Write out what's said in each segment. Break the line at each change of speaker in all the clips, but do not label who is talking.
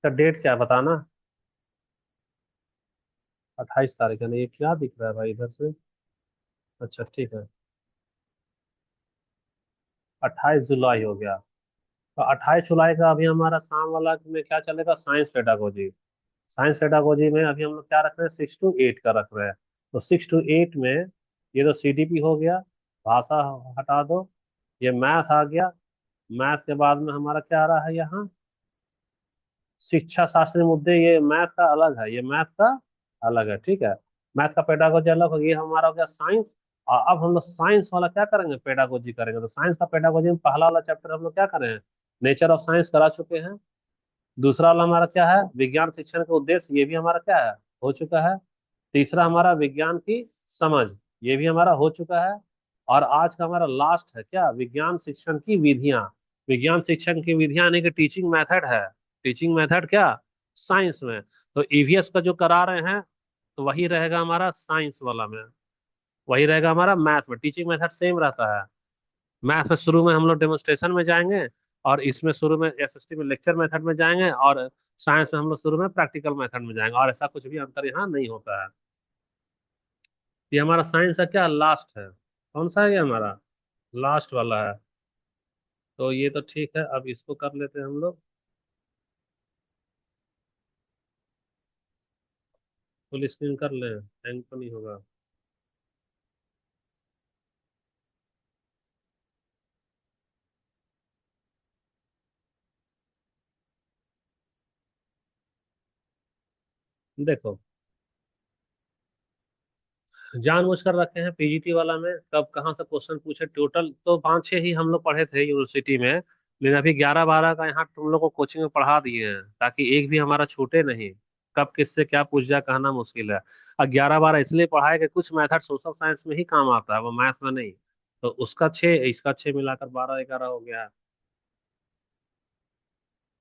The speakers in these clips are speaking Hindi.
का डेट क्या है बताना। 28 तारीख है ना, ये क्या दिख रहा है भाई इधर से। अच्छा ठीक है। 28 जुलाई हो गया। तो 28 जुलाई का अभी हमारा शाम वाला में क्या चलेगा, साइंस पेडागोजी। साइंस पेडागोजी में अभी हम लोग क्या रख रहे हैं, 6 to 8 का रख रहे हैं। तो 6 to 8 में ये तो सीडीपी हो गया, भाषा हटा दो, ये मैथ आ गया। मैथ के बाद में हमारा क्या आ रहा है यहाँ, शिक्षा शास्त्री मुद्दे, ये मैथ का अलग है, ये मैथ का अलग है, ठीक है। मैथ का पेडागोजी अलग हो, ये हमारा हो गया साइंस। और अब हम लोग साइंस वाला क्या करेंगे, पेडागोजी करेंगे। तो साइंस का पेडागोजी में पहला वाला चैप्टर हम लोग क्या करें हैं, नेचर ऑफ साइंस करा चुके हैं। दूसरा वाला हमारा क्या है, विज्ञान शिक्षण का उद्देश्य, ये भी हमारा क्या है, हो चुका है। तीसरा हमारा विज्ञान की समझ, ये भी हमारा हो चुका है। और आज का हमारा लास्ट है क्या, विज्ञान शिक्षण की विधियां। विज्ञान शिक्षण की विधियां यानी कि टीचिंग मेथड है। टीचिंग मेथड क्या, साइंस में। तो ईवीएस का जो करा रहे हैं, तो वही रहेगा हमारा साइंस वाला में, वही रहेगा हमारा मैथ में। टीचिंग मेथड सेम रहता है। मैथ में शुरू में हम लोग डेमोन्स्ट्रेशन में जाएंगे, और इसमें शुरू में एसएसटी में लेक्चर मेथड में जाएंगे, और साइंस में हम लोग शुरू में प्रैक्टिकल मेथड में जाएंगे, और ऐसा कुछ भी अंतर यहाँ नहीं होता है। ये हमारा साइंस का क्या लास्ट है, कौन सा है ये हमारा, लास्ट वाला है। तो ये तो ठीक है, अब इसको कर लेते हैं हम लोग। फुल स्क्रीन कर ले, हैंग तो नहीं होगा। देखो, जानबूझ कर रखे हैं पीजीटी वाला में, कब कहाँ से क्वेश्चन पूछे, टोटल तो 5-6 ही हम लोग पढ़े थे यूनिवर्सिटी में। लेकिन अभी 11-12 का यहाँ तुम लोग को कोचिंग में पढ़ा दिए हैं, ताकि एक भी हमारा छूटे नहीं। कब किससे क्या पूछ जाए कहना मुश्किल है। और 11-12 इसलिए पढ़ाए कि कुछ मैथड सोशल साइंस में ही काम आता है, वो मैथ में नहीं। तो उसका 6, इसका 6 मिलाकर 12-11 हो गया।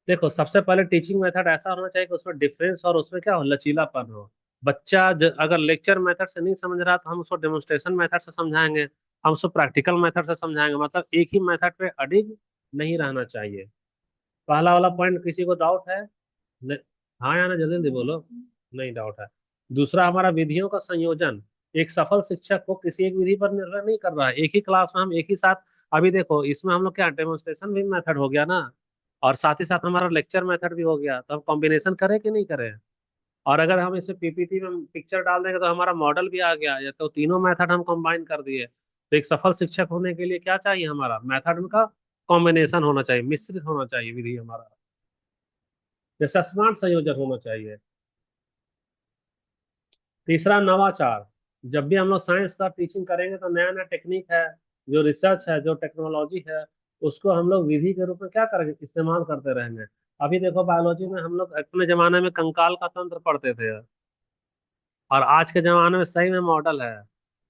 देखो, सबसे पहले टीचिंग मेथड ऐसा होना चाहिए कि उसमें डिफरेंस और उसमें क्या हो, लचीलापन हो। बच्चा अगर लेक्चर मेथड से नहीं समझ रहा, तो हम उसको डेमोन्स्ट्रेशन मेथड से समझाएंगे, हम उसको प्रैक्टिकल मेथड से समझाएंगे। मतलब एक ही मेथड पे अडिग नहीं रहना चाहिए। पहला वाला पॉइंट किसी को डाउट है? न, हाँ या ना, जल्दी जल्दी बोलो। नहीं डाउट है। दूसरा हमारा विधियों का संयोजन। एक सफल शिक्षक को किसी एक विधि पर निर्भर नहीं कर रहा है, एक ही क्लास में हम एक ही साथ। अभी देखो, इसमें हम लोग क्या डेमोन्स्ट्रेशन भी मेथड हो गया ना, और साथ ही साथ हमारा लेक्चर मेथड भी हो गया, तो हम कॉम्बिनेशन करें कि नहीं करें। और अगर हम इसे पीपीटी में पिक्चर डाल देंगे, तो हमारा मॉडल भी आ गया, या तो तीनों मेथड हम कंबाइन कर दिए। तो एक सफल शिक्षक होने के लिए क्या चाहिए, हमारा मेथड का कॉम्बिनेशन होना चाहिए, मिश्रित होना चाहिए विधि हमारा, जैसा स्मार्ट संयोजन होना चाहिए। तीसरा, नवाचार। जब भी हम लोग साइंस का टीचिंग करेंगे, तो नया नया टेक्निक है, जो रिसर्च है, जो टेक्नोलॉजी है, उसको हम लोग विधि के रूप में क्या करेंगे, इस्तेमाल करते रहेंगे। अभी देखो, बायोलॉजी में हम लोग अपने जमाने में कंकाल का तंत्र पढ़ते थे, और आज के जमाने में सही में मॉडल है।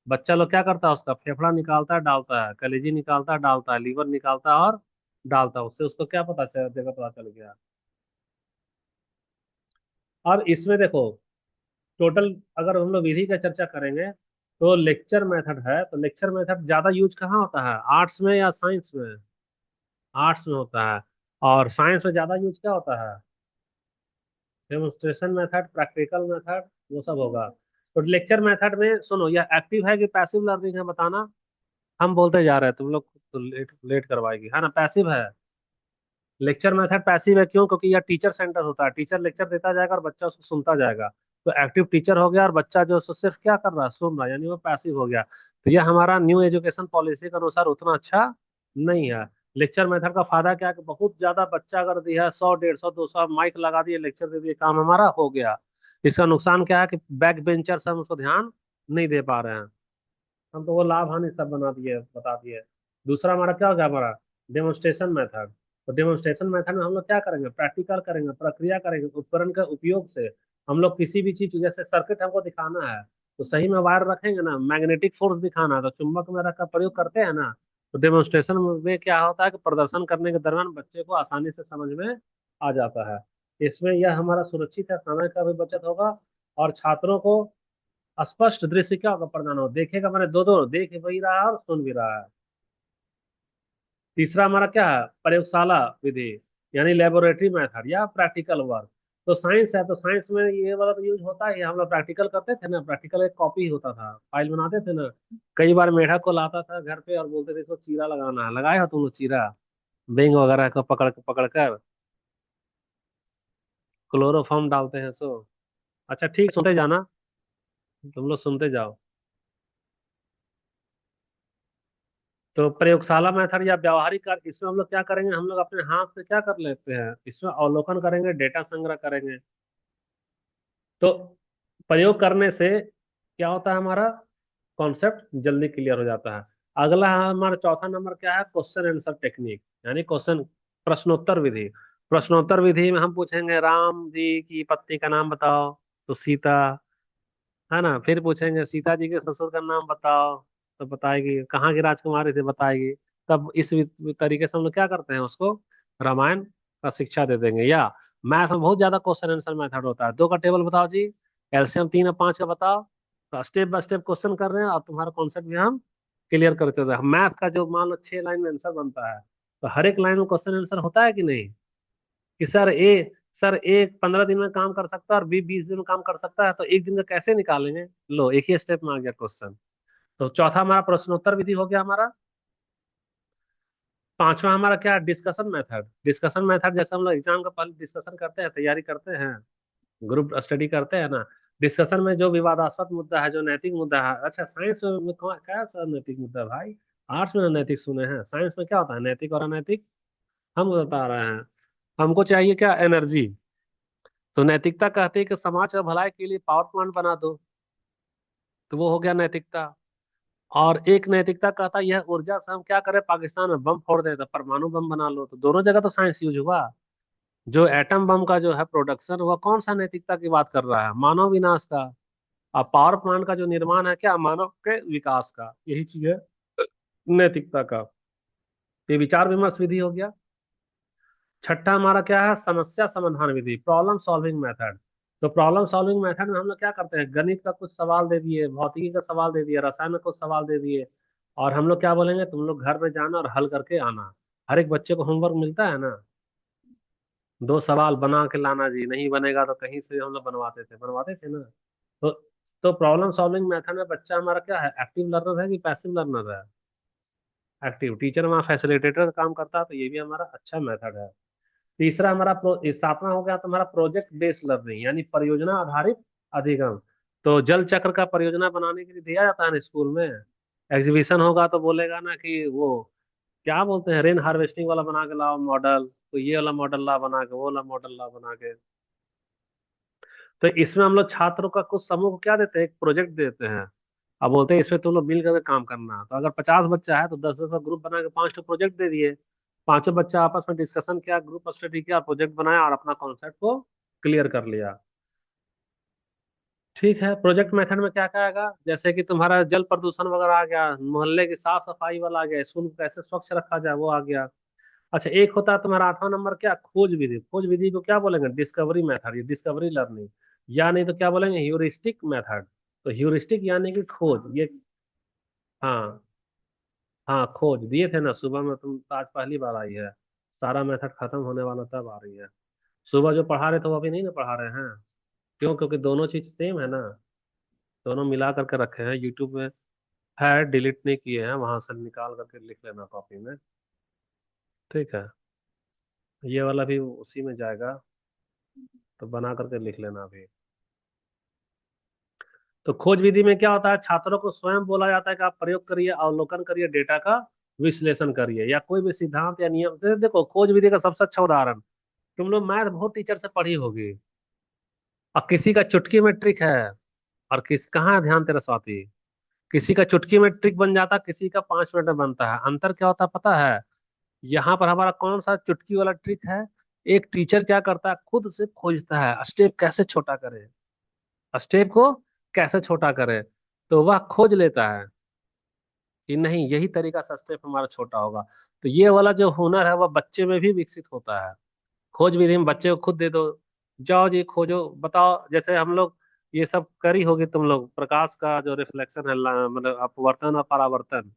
बच्चा लोग क्या करता है, उसका फेफड़ा निकालता है डालता है, कलेजी निकालता है डालता है, लीवर निकालता है और डालता है, उससे उसको क्या पता चल देगा, पता चल गया। अब इसमें देखो, टोटल अगर हम लोग विधि का चर्चा करेंगे, तो लेक्चर मेथड है, तो लेक्चर मेथड ज्यादा यूज कहाँ होता है, आर्ट्स में या साइंस में? आर्ट्स में होता है। और साइंस में ज्यादा यूज क्या होता है, डेमोन्स्ट्रेशन मेथड, प्रैक्टिकल मेथड, वो सब होगा। तो लेक्चर मेथड में सुनो, यह एक्टिव है कि पैसिव लर्निंग है बताना। हम बोलते जा रहे हैं, तुम लोग तो लेट लेट करवाएगी, है ना, पैसिव है। लेक्चर मेथड पैसिव है, क्यों? क्योंकि यह टीचर सेंटर होता है, टीचर लेक्चर देता जाएगा और बच्चा उसको सुनता जाएगा। तो एक्टिव टीचर हो गया, और बच्चा जो है सो सिर्फ क्या कर रहा है, सुन रहा है, यानी वो पैसिव हो गया। तो यह हमारा न्यू एजुकेशन पॉलिसी के अनुसार उतना अच्छा नहीं है। लेक्चर मेथड का फायदा क्या है कि बहुत ज्यादा बच्चा अगर दिया 100, 150, 200 माइक लगा दिए, लेक्चर दे दिए, काम हमारा हो गया। इसका नुकसान क्या है कि बैक बेंचर से हम उसको ध्यान नहीं दे पा रहे हैं। हम तो वो लाभ हानि सब बना दिए, बता दिए। दूसरा हमारा क्या हो गया, हमारा डेमोन्स्ट्रेशन मेथड। तो डेमोन्स्ट्रेशन मेथड में हम लोग क्या करेंगे, प्रैक्टिकल करेंगे, प्रक्रिया करेंगे, उपकरण के उपयोग से। हम लोग किसी भी चीज, जैसे सर्किट हमको दिखाना है, तो सही में वायर रखेंगे ना, मैग्नेटिक फोर्स दिखाना है, तो चुंबक में रख का प्रयोग करते हैं ना। तो डेमोन्स्ट्रेशन में क्या होता है कि प्रदर्शन करने के दरमियान बच्चे को आसानी से समझ में आ जाता है। इसमें यह हमारा सुरक्षित है, समय का भी बचत होगा, और छात्रों को स्पष्ट दृश्य क्या होगा, प्रदान हो, देखेगा, मैंने दो दो देख भी रहा है और सुन भी रहा है। तीसरा हमारा क्या है, प्रयोगशाला विधि, यानी लेबोरेटरी मेथड या प्रैक्टिकल वर्क। तो साइंस है, तो साइंस में ये वाला तो यूज होता है। हम लोग प्रैक्टिकल करते थे ना, प्रैक्टिकल एक कॉपी होता था, फाइल बनाते थे ना। कई बार मेढक को लाता था घर पे और बोलते थे इसको चीरा लगाना है, लगाए हो तुम लोग चीरा? बेंग वगैरह को पकड़ कर क्लोरोफॉर्म डालते हैं सो। अच्छा ठीक, सुनते जाना, तुम लोग सुनते जाओ। तो प्रयोगशाला मेथड या व्यावहारिक कार्य, इसमें हम लोग क्या करेंगे, हम लोग अपने हाथ से क्या कर लेते हैं, इसमें अवलोकन करेंगे, डेटा संग्रह करेंगे। तो प्रयोग करने से क्या होता है, हमारा कॉन्सेप्ट जल्दी क्लियर हो जाता है। अगला हमारा चौथा नंबर क्या है, क्वेश्चन आंसर टेक्निक, यानी क्वेश्चन, प्रश्नोत्तर विधि। प्रश्नोत्तर विधि में हम पूछेंगे राम जी की पत्नी का नाम बताओ, तो सीता, है ना। फिर पूछेंगे सीता जी के ससुर का नाम बताओ, तो बताएगी। कहाँ की राजकुमारी थी, बताएगी। तब इस तरीके से हम लोग क्या करते हैं, उसको रामायण का शिक्षा दे देंगे। या मैथ में बहुत ज्यादा क्वेश्चन आंसर मेथड होता है, दो का टेबल बताओ जी, एलसीएम 3 और 5 का बताओ। तो स्टेप बाय स्टेप क्वेश्चन कर रहे हैं और तुम्हारा कॉन्सेप्ट भी हम क्लियर करते थे। मैथ का जो मान लो 6 लाइन में आंसर बनता है, तो हर एक लाइन में क्वेश्चन आंसर होता है कि नहीं, कि सर ए 15 दिन में काम कर सकता है और बी 20 दिन में काम कर सकता है, तो एक दिन का कैसे निकालेंगे। लो, एक ही स्टेप में आ गया क्वेश्चन। तो चौथा हमारा प्रश्नोत्तर विधि हो गया हमारा। पांचवा हमारा क्या, डिस्कशन मेथड। डिस्कशन मेथड जैसे हम लोग एग्जाम का पहले डिस्कशन करते हैं, तैयारी करते हैं, ग्रुप स्टडी करते हैं ना। डिस्कशन में जो विवादास्पद मुद्दा है, जो नैतिक मुद्दा है, अच्छा साइंस में क्या सर नैतिक मुद्दा है भाई, आर्ट्स में नैतिक सुने हैं, साइंस में क्या होता है नैतिक और अनैतिक, हम बता रहे हैं। हमको चाहिए क्या, एनर्जी। तो नैतिकता कहते हैं कि समाज का भलाई के लिए पावर प्लांट बना दो, तो वो हो गया नैतिकता। और एक नैतिकता कहता है यह ऊर्जा से हम क्या करें, पाकिस्तान में बम फोड़ दे, तो परमाणु बम बना लो। तो दोनों जगह तो साइंस यूज हुआ। जो एटम बम का जो है प्रोडक्शन, वह कौन सा नैतिकता की बात कर रहा है, मानव विनाश का। और पावर प्लांट का जो निर्माण है क्या, मानव के विकास का। यही चीज है नैतिकता का। ये विचार विमर्श विधि हो गया। छठा हमारा क्या है, समस्या समाधान विधि, प्रॉब्लम सॉल्विंग मेथड। तो प्रॉब्लम सॉल्विंग मेथड में हम लोग क्या करते हैं, गणित का कुछ सवाल दे दिए, भौतिकी का सवाल दे दिए, रसायन का कुछ सवाल दे दिए, और हम लोग क्या बोलेंगे, तुम लोग घर में जाना और हल करके आना। हर एक बच्चे को होमवर्क मिलता है ना, 2 सवाल बना के लाना जी, नहीं बनेगा तो कहीं से हम लोग बनवाते थे ना। तो तो प्रॉब्लम सॉल्विंग मेथड में बच्चा हमारा क्या है, एक्टिव लर्नर है कि पैसिव लर्नर है, एक्टिव। टीचर वहाँ फैसिलिटेटर का काम करता है, तो ये भी हमारा अच्छा मेथड है। तीसरा हमारा सातवां हो गया तुम्हारा प्रोजेक्ट बेस्ड लर्निंग, यानी परियोजना आधारित अधिगम। तो जल चक्र का परियोजना बनाने के लिए दिया जाता है ना स्कूल में। एग्जीबिशन होगा तो बोलेगा ना कि वो क्या बोलते हैं, रेन हार्वेस्टिंग वाला बना के लाओ मॉडल, तो ये वाला मॉडल ला बना के, वो वाला मॉडल ला बना के। तो इसमें हम लोग छात्रों का कुछ समूह को क्या देते हैं, एक प्रोजेक्ट देते हैं। अब बोलते हैं इसमें तुम लोग मिल करके काम करना। तो अगर 50 बच्चा है तो 10-10 का ग्रुप बना के 5 प्रोजेक्ट दे दिए। पांचों बच्चा आपस में डिस्कशन किया, ग्रुप स्टडी किया, प्रोजेक्ट बनाया और अपना कॉन्सेप्ट को क्लियर कर लिया। ठीक है, प्रोजेक्ट मेथड में क्या क्या आएगा, जैसे कि तुम्हारा जल प्रदूषण वगैरह आ गया, मोहल्ले की साफ सफाई वाला आ गया, स्कूल को कैसे स्वच्छ रखा जाए वो आ गया। अच्छा, एक होता है तुम्हारा 8वां नंबर क्या, खोज विधि। खोज विधि को क्या बोलेंगे, डिस्कवरी मेथड, ये डिस्कवरी लर्निंग। या नहीं तो क्या बोलेंगे, ह्यूरिस्टिक मेथड। तो ह्यूरिस्टिक यानी कि खोज, ये। हाँ, हाँ खोज दिए थे ना सुबह में, तुम तो आज पहली बार आई है। सारा मेथड खत्म होने वाला तब आ रही है। सुबह जो पढ़ा रहे थे वो अभी नहीं ना पढ़ा रहे हैं। क्यों, क्योंकि दोनों चीज सेम है ना, दोनों मिला करके रखे हैं यूट्यूब में। है, डिलीट नहीं किए हैं, वहां से निकाल करके लिख लेना कॉपी में। ठीक है, ये वाला भी उसी में जाएगा, तो बना करके लिख लेना अभी। तो खोज विधि में क्या होता है, छात्रों को स्वयं बोला जाता है कि आप प्रयोग करिए, अवलोकन करिए, डेटा का विश्लेषण करिए, या कोई भी सिद्धांत या नियम। देखो खोज विधि का सबसे अच्छा उदाहरण, तुम लोग मैथ बहुत टीचर से पढ़ी होगी, और किसी का चुटकी में ट्रिक है, और किस कहाँ ध्यान तेरा स्वाति, किसी का चुटकी में ट्रिक बन जाता, किसी का 5 मिनट में बनता है। अंतर क्या होता है पता है, यहाँ पर हमारा कौन सा चुटकी वाला ट्रिक है, एक टीचर क्या करता है, खुद से खोजता है स्टेप कैसे छोटा करे, स्टेप को कैसे छोटा करे, तो वह खोज लेता है कि नहीं यही तरीका से स्टेप हमारा छोटा होगा। तो ये वाला जो हुनर है वह बच्चे में भी विकसित होता है। खोज विधि में बच्चे को खुद दे दो, जाओ जी खोजो बताओ। जैसे हम लोग ये सब करी होगी तुम लोग, प्रकाश का जो रिफ्लेक्शन है, मतलब अपवर्तन और परावर्तन,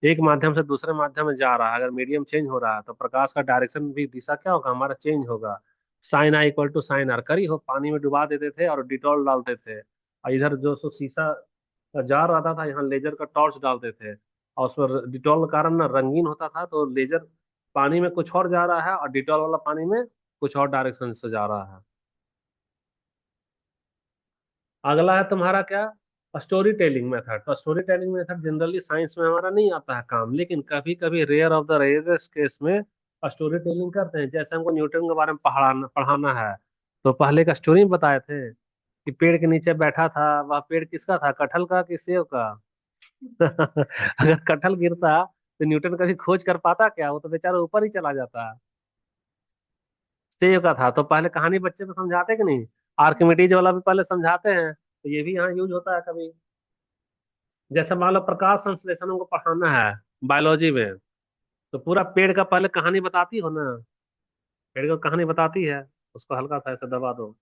एक माध्यम से दूसरे माध्यम में जा रहा है, अगर मीडियम चेंज हो रहा है तो प्रकाश का डायरेक्शन भी, दिशा क्या होगा हमारा, चेंज होगा। Sine I equal to sine R, करी हो, पानी में डुबा देते थे और डिटॉल डालते थे, और इधर जो सो शीशा जार आता था, यहाँ लेजर का टॉर्च डालते थे, और उसमें डिटॉल का कारण ना रंगीन होता था, तो लेजर पानी में कुछ और जा रहा है और डिटॉल वाला पानी में कुछ और डायरेक्शन से जा रहा है। अगला है तुम्हारा क्या, स्टोरी टेलिंग मेथड। तो story telling method generally science में हमारा नहीं आता है काम, लेकिन कभी कभी rare of the rarest case में स्टोरी टेलिंग करते हैं। जैसे हमको न्यूटन के बारे में पढ़ाना पढ़ाना है, तो पहले का स्टोरी में बताए थे कि पेड़ के नीचे बैठा था, वह पेड़ किसका था, कटहल का कि सेब का? अगर कटहल गिरता तो न्यूटन कभी खोज कर पाता क्या, वो तो बेचारा ऊपर ही चला जाता। सेब का था, तो पहले कहानी बच्चे को समझाते कि नहीं, आर्किमिडीज वाला भी पहले समझाते हैं, तो ये भी यहाँ यूज होता है कभी। जैसे मान लो प्रकाश संश्लेषण हमको पढ़ाना है बायोलॉजी में, तो पूरा पेड़ का पहले कहानी बताती हो ना, पेड़ का कहानी बताती है, उसको हल्का सा ऐसे दबा दो,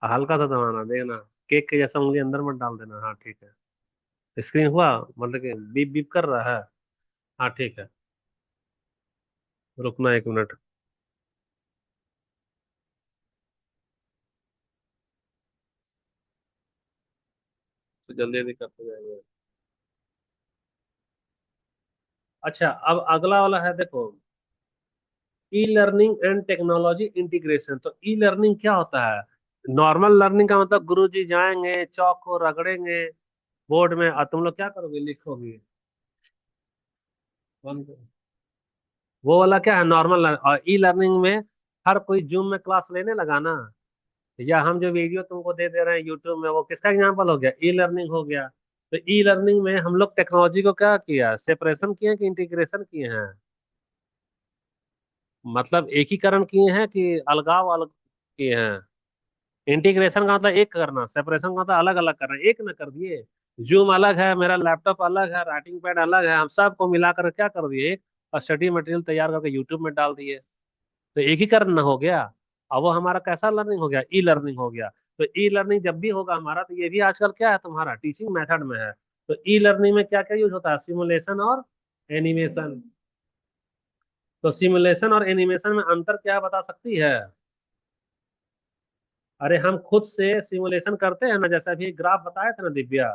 हल्का सा दबाना, देखना केक के जैसा उंगली अंदर मत डाल देना। हाँ ठीक है, स्क्रीन हुआ, मतलब कि बीप बीप कर रहा है। हाँ ठीक है, रुकना 1 मिनट। तो जल्दी जल्दी करते जाएंगे। अच्छा, अब अगला वाला है देखो, e learning and technology integration. तो ई लर्निंग क्या होता है, नॉर्मल लर्निंग का मतलब गुरुजी जाएंगे, चौक को रगड़ेंगे बोर्ड में, और तुम लोग क्या करोगे, लिखोगे। बंद करो। वो वाला क्या है नॉर्मल, और ई लर्निंग में हर कोई जूम में क्लास लेने लगा ना, या हम जो वीडियो तुमको दे दे रहे हैं यूट्यूब में, वो किसका एग्जाम्पल हो गया, ई लर्निंग हो गया। तो ई लर्निंग में हम लोग टेक्नोलॉजी को क्या किया, सेपरेशन किए कि इंटीग्रेशन किए हैं, मतलब एकीकरण किए हैं कि अलगाव अलग किए हैं। इंटीग्रेशन का मतलब एक करना, सेपरेशन का मतलब अलग अलग करना, एक ना कर दिए। जूम अलग है, मेरा लैपटॉप अलग है, राइटिंग पैड अलग है, हम सबको मिलाकर क्या कर दिए, एक स्टडी मटेरियल तैयार करके यूट्यूब में डाल दिए। तो एकीकरण ना हो गया, अब वो हमारा कैसा लर्निंग हो गया, ई लर्निंग हो गया। तो ई लर्निंग जब भी होगा हमारा, तो ये भी आजकल क्या है तुम्हारा टीचिंग मेथड में है। तो ई लर्निंग में क्या क्या यूज होता है, सिमुलेशन और एनिमेशन। तो सिमुलेशन और एनिमेशन में अंतर क्या है, बता सकती है? अरे हम खुद से सिमुलेशन करते हैं ना, जैसे अभी ग्राफ बताया था ना दिव्या,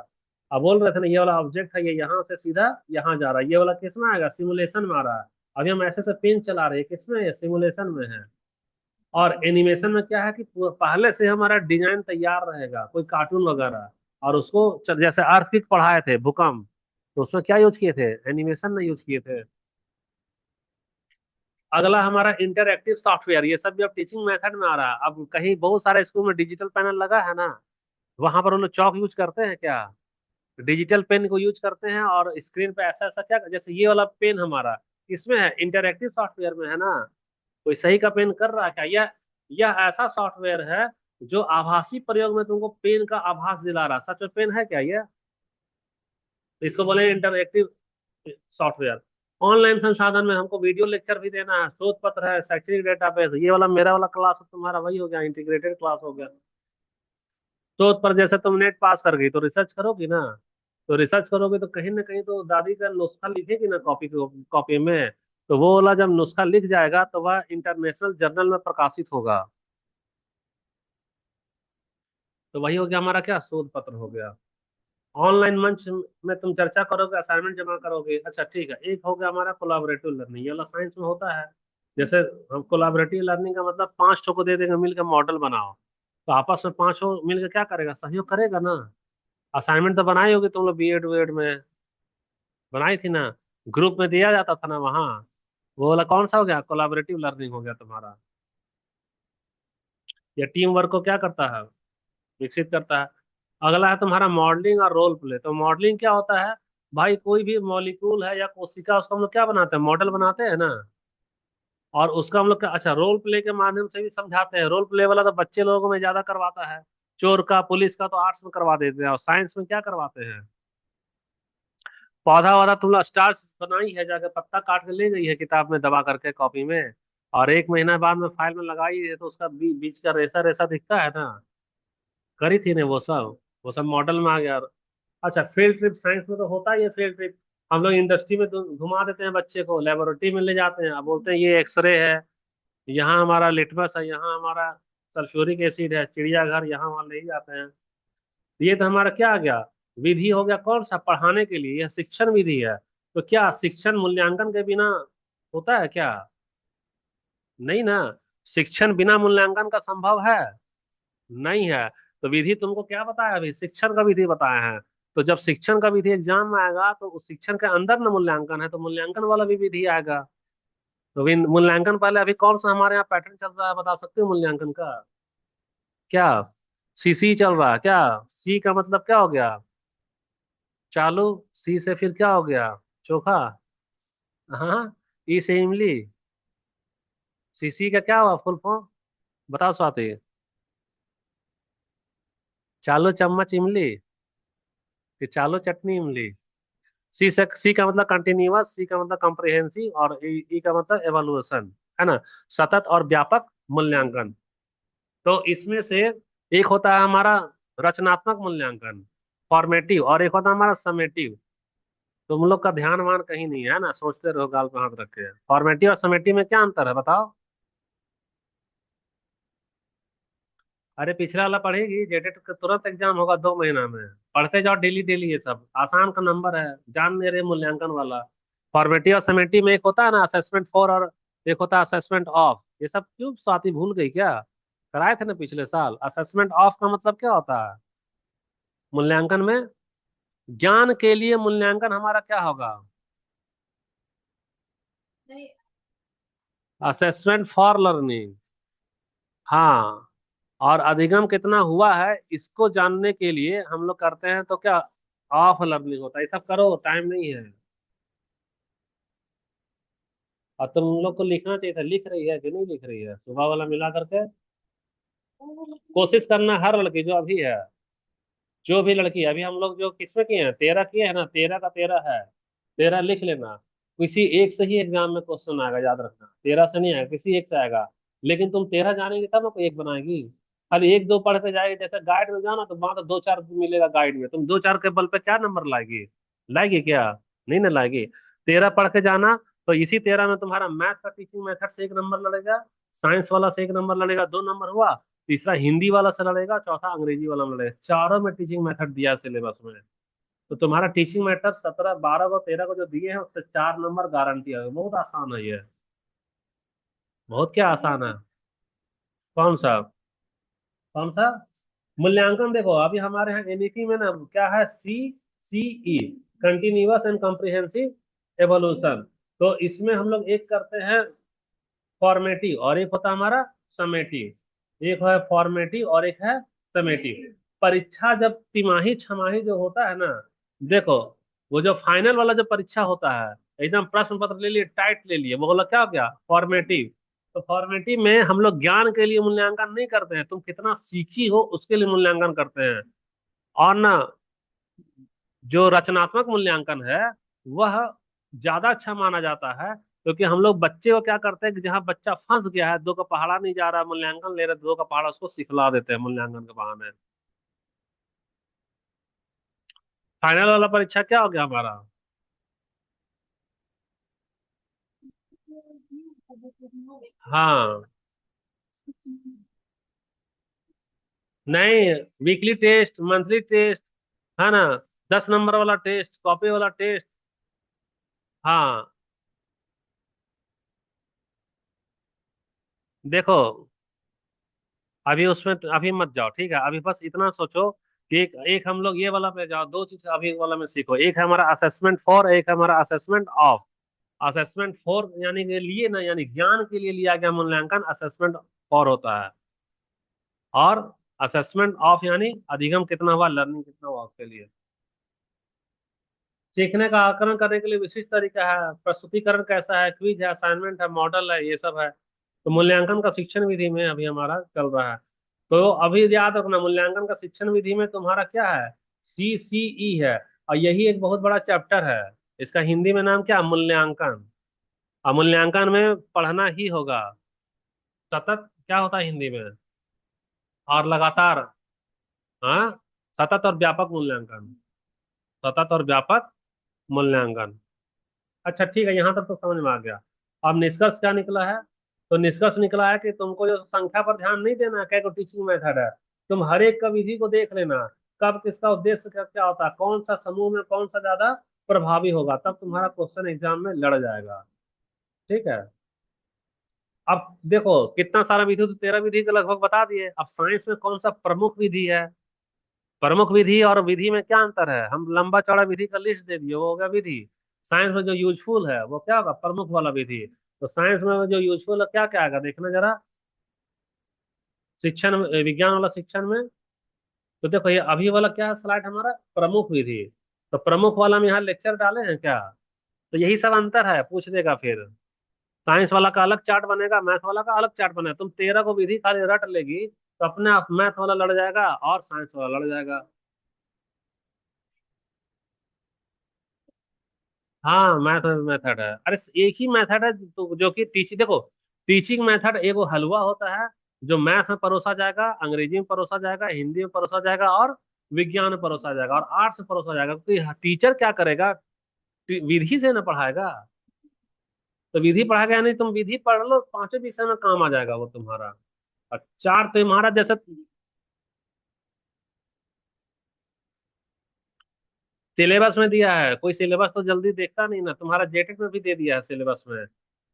अब बोल रहे थे ना, ये वाला ऑब्जेक्ट है, ये यहाँ से सीधा यहाँ जा रहा है, ये वाला किस में आएगा, सिमुलेशन में आ रहा है। अभी हम ऐसे से पेन चला रहे हैं, किसमें है, सिमुलेशन में है। और एनिमेशन में क्या है कि पहले से हमारा डिजाइन तैयार रहेगा, कोई कार्टून वगैरह, और उसको जैसे अर्थक्वेक पढ़ाए थे, भूकंप, तो उसमें क्या यूज किए थे, एनिमेशन नहीं यूज किए थे। अगला हमारा इंटरएक्टिव सॉफ्टवेयर, ये सब भी अब टीचिंग मेथड में आ रहा है। अब कहीं बहुत सारे स्कूल में डिजिटल पैनल लगा है ना, वहां पर उन लोग चौक यूज करते हैं क्या, डिजिटल पेन को यूज करते हैं, और स्क्रीन पे ऐसा ऐसा क्या, जैसे ये वाला पेन हमारा इसमें है, इंटरएक्टिव सॉफ्टवेयर में है ना, कोई सही का पेन कर रहा है क्या, यह ऐसा सॉफ्टवेयर है जो आभासी प्रयोग में तुमको पेन का आभास दिला रहा है, सच में पेन है क्या ये? तो इसको बोले इंटरएक्टिव सॉफ्टवेयर। ऑनलाइन संसाधन में हमको वीडियो लेक्चर भी देना है, शोध पत्र है, शैक्षणिक डेटाबेस, ये वाला मेरा वाला क्लास तुम्हारा वही हो गया, इंटीग्रेटेड क्लास हो गया। शोध पर जैसे तुम नेट पास कर गई तो रिसर्च करोगी ना, तो रिसर्च करोगे तो कहीं ना कहीं तो दादी का नुस्खा लिखेगी ना कॉपी कॉपी में, तो वो वाला जब नुस्खा लिख जाएगा तो वह इंटरनेशनल जर्नल में प्रकाशित होगा। तो वही हो गया हमारा क्या, शोध पत्र हो गया। ऑनलाइन मंच में तुम चर्चा करोगे, असाइनमेंट जमा करोगे। अच्छा ठीक है, एक हो गया हमारा कोलाबोरेटिव लर्निंग, ये वाला साइंस में होता है। जैसे हम कोलाबोरेटिव लर्निंग का मतलब 5 ठो को दे देंगे मिलकर मॉडल बनाओ, तो आपस में 5 ठो मिलकर क्या करेगा, सहयोग करेगा ना। असाइनमेंट तो बनाई होगी तुम लोग बीएड वीएड में, बनाई थी ना, ग्रुप में दिया जाता था ना वहाँ, वो वाला कौन सा हो गया, कोलाबोरेटिव लर्निंग हो गया तुम्हारा। ये टीम वर्क को क्या करता है, विकसित करता है। अगला है तुम्हारा मॉडलिंग और रोल प्ले। तो मॉडलिंग क्या होता है, भाई कोई भी मॉलिक्यूल है या कोशिका, उसका हम लोग क्या बनाते हैं, मॉडल बनाते हैं ना, और उसका हम लोग अच्छा रोल प्ले के माध्यम से भी समझाते हैं। रोल प्ले वाला तो बच्चे लोगों में ज्यादा करवाता है, चोर का पुलिस का तो आर्ट्स में करवा देते हैं, और साइंस में क्या करवाते हैं, पौधा वाला तुम लोग स्टार्च बनाई है, जाके पत्ता काट के ले गई है किताब में दबा करके कॉपी में, और 1 महीना बाद में फाइल में लगाई है, तो उसका बीच का रेसा रेसा दिखता है ना, करी थी ने वो सब मॉडल में आ गया। अच्छा फील्ड ट्रिप, साइंस में तो होता ही है फील्ड ट्रिप, हम लोग इंडस्ट्री में घुमा देते हैं बच्चे को, लेबोरेटरी में ले जाते हैं, अब बोलते हैं ये एक्सरे है, यहाँ हमारा लिटमस है, यहाँ हमारा सल्फ्यूरिक एसिड है, चिड़ियाघर यहाँ वहाँ ले ही जाते हैं। ये तो हमारा क्या आ गया, विधि हो गया कौन सा, पढ़ाने के लिए, यह शिक्षण विधि है। तो क्या शिक्षण मूल्यांकन के बिना होता है क्या? नहीं ना। शिक्षण बिना मूल्यांकन का संभव है? नहीं है। तो विधि तुमको क्या बताया, अभी शिक्षण का विधि बताया है। तो जब शिक्षण का विधि एग्जाम में आएगा तो उस शिक्षण के अंदर ना मूल्यांकन है, तो मूल्यांकन वाला भी विधि आएगा। तो मूल्यांकन पहले अभी कौन सा हमारे यहाँ पैटर्न चल रहा है, बता सकते हो मूल्यांकन का? क्या? सीसी चल रहा है क्या? सी का मतलब क्या हो गया? चालू। सी से फिर क्या हो गया? चोखा। हाँ। ई से इमली। सीसी का क्या हुआ फुल फॉर्म? बताओ स्वाति। चालू चम्मच इमली, कि चालू चटनी इमली? सी से, सी का मतलब कंटिन्यूअस, सी का मतलब कॉम्प्रिहेंसिव, और ई का मतलब एवोल्यूशन, है ना? सतत और व्यापक मूल्यांकन। तो इसमें से एक होता है हमारा रचनात्मक मूल्यांकन, फॉर्मेटिव, और एक होता है हमारा समेटिव। तुम लोग का ध्यान वान कहीं नहीं है ना, सोचते रहो गाल पे हाथ रख के। फॉर्मेटिव और समेटिव में क्या अंतर है बताओ? अरे पिछला वाला पढ़ेगी, जेटेट का तुरंत एग्जाम होगा 2 महीना में। पढ़ते जाओ डेली डेली, ये सब आसान का नंबर है। जान नहीं रहे मूल्यांकन वाला। फॉर्मेटिव और समेटिव में एक होता है ना असेसमेंट फॉर, और एक होता है असेसमेंट ऑफ। ये सब क्यों साथी भूल गई क्या? कराए थे ना पिछले साल। असेसमेंट ऑफ का मतलब क्या होता है मूल्यांकन में? ज्ञान के लिए मूल्यांकन हमारा क्या होगा? Assessment for learning. हाँ। और अधिगम कितना हुआ है इसको जानने के लिए हम लोग करते हैं, तो क्या ऑफ लर्निंग होता है। ये सब करो, टाइम नहीं है। और तुम लोग को लिखना चाहिए था, लिख रही है कि नहीं लिख रही है, सुबह वाला मिला करके? कोशिश करना हर लड़की जो अभी है, जो भी लड़की है अभी, हम लोग जो किसमें किए हैं, 13 किए हैं ना, 13 का 13 है। 13 लिख लेना। किसी एक से ही एग्जाम में क्वेश्चन आएगा, याद रखना, 13 से नहीं आएगा, किसी एक से आएगा। लेकिन तुम 13 जानेगी तब ना कोई एक बनाएगी। खाली एक दो पढ़ के जाएगी, जैसे गाइड में जाना तो वहां तो दो चार मिलेगा गाइड में, तुम दो चार के बल पे क्या नंबर लाएगी? लाएगी क्या? नहीं ना लाएगी। 13 पढ़ के जाना। तो इसी 13 में तुम्हारा मैथ का टीचिंग मेथड से 1 नंबर लड़ेगा, साइंस वाला से 1 नंबर लड़ेगा, 2 नंबर हुआ। तीसरा हिंदी वाला से लड़ेगा, चौथा अंग्रेजी वाला में लड़ेगा। चारों में टीचिंग मेथड दिया है सिलेबस में। तो तुम्हारा टीचिंग मेथड 17 12 को 13 को जो दिए हैं उससे 4 नंबर गारंटी है। बहुत आसान है ये। बहुत क्या आसान है। कौन सा? कौन सा? मूल्यांकन देखो, अभी हमारे यहाँ एनईटी में ना क्या है, सी सी ई, कंटिन्यूअस एंड कॉम्प्रिहेंसिव एवोल्यूशन। तो इसमें हम लोग एक करते हैं फॉर्मेटिव, और एक होता है हमारा समेटिव। एक है फॉर्मेटिव और एक है समेटिव। परीक्षा जब तिमाही छमाही जो होता है ना, देखो, वो जो फाइनल वाला जो परीक्षा होता है, एकदम प्रश्न पत्र ले लिए टाइट ले लिए, वो वाला क्या हो गया, फॉर्मेटिव। तो फॉर्मेटिव में हम लोग ज्ञान के लिए मूल्यांकन नहीं करते हैं, तुम कितना सीखी हो उसके लिए मूल्यांकन करते हैं। और ना, जो रचनात्मक मूल्यांकन है वह ज्यादा अच्छा माना जाता है, क्योंकि हम लोग बच्चे को क्या करते हैं कि जहाँ बच्चा फंस गया है, दो का पहाड़ा नहीं जा रहा, मूल्यांकन ले रहे, दो का पहाड़ा उसको सिखला देते हैं मूल्यांकन के बहाने। फाइनल वाला परीक्षा क्या हो गया हमारा? हाँ। नहीं, वीकली टेस्ट, मंथली टेस्ट, है ना, 10 नंबर वाला टेस्ट, कॉपी वाला टेस्ट। हाँ। देखो, अभी उसमें अभी मत जाओ, ठीक है, अभी बस इतना सोचो कि एक एक हम लोग ये वाला पे जाओ, दो चीज अभी वाला में सीखो। एक है हमारा असेसमेंट फॉर, एक है हमारा असेसमेंट ऑफ। असेसमेंट फॉर यानी के लिए ना, यानी ज्ञान के लिए लिया गया मूल्यांकन असेसमेंट फॉर होता है। और असेसमेंट ऑफ यानी अधिगम कितना हुआ, लर्निंग कितना हुआ उसके लिए। सीखने का आकलन करने के लिए विशिष्ट तरीका है, प्रस्तुतिकरण कैसा है, क्विज है, असाइनमेंट है, मॉडल है, ये सब है। तो मूल्यांकन का शिक्षण विधि में अभी हमारा चल रहा है। तो अभी याद रखना, मूल्यांकन का शिक्षण विधि में तुम्हारा क्या है, CCE है। और यही एक बहुत बड़ा चैप्टर है। इसका हिंदी में नाम क्या है? मूल्यांकन। और मूल्यांकन में पढ़ना ही होगा। सतत क्या होता है हिंदी में? और लगातार। हाँ। सतत और व्यापक मूल्यांकन। सतत और व्यापक मूल्यांकन। अच्छा ठीक है, यहाँ तक तो समझ में आ गया। अब निष्कर्ष क्या निकला है? तो निष्कर्ष निकला है कि तुमको जो संख्या पर ध्यान नहीं देना है, क्या को टीचिंग मेथड है, तुम हर एक का विधि को देख लेना, कब किसका उद्देश्य क्या क्या होता है, कौन सा समूह में कौन सा ज्यादा प्रभावी होगा, तब तुम्हारा क्वेश्चन एग्जाम में लड़ जाएगा। ठीक है। अब देखो कितना सारा विधि, तो 13 विधि के लगभग बता दिए। अब साइंस में कौन सा प्रमुख विधि है, प्रमुख विधि और विधि में क्या अंतर है, हम लंबा चौड़ा विधि का लिस्ट दे दिए, वो हो गया विधि। साइंस में जो यूजफुल है वो क्या होगा, प्रमुख वाला विधि। तो साइंस में जो यूजफुल है क्या क्या आएगा, देखना जरा। शिक्षण विज्ञान वाला शिक्षण में, तो देखो ये अभी वाला क्या है स्लाइड हमारा, प्रमुख विधि। तो प्रमुख वाला में यहाँ लेक्चर डाले हैं क्या। तो यही सब अंतर है, पूछ देगा फिर। साइंस वाला का अलग चार्ट बनेगा, मैथ वाला का अलग चार्ट बनेगा। तुम 13 को विधि खाली रट लेगी तो अपने आप मैथ वाला लड़ जाएगा और साइंस वाला लड़ जाएगा। हाँ मैथ मेथड है, अरे एक ही मेथड है तो जो कि टीचिंग, देखो टीचिंग मेथड एक वो हलवा होता है जो मैथ में परोसा जाएगा, अंग्रेजी में परोसा जाएगा, हिंदी में परोसा जाएगा और विज्ञान में परोसा जाएगा और आर्ट्स में परोसा जाएगा। क्योंकि टीचर क्या करेगा, विधि से ना पढ़ाएगा। तो विधि पढ़ाएगा यानी तुम विधि पढ़ लो, पांचों विषय में काम आ जाएगा वो तुम्हारा। और चार तुम्हारा जैसे, सिलेबस में दिया है, कोई सिलेबस तो जल्दी देखता नहीं ना, तुम्हारा जेटेक में भी दे दिया है सिलेबस में।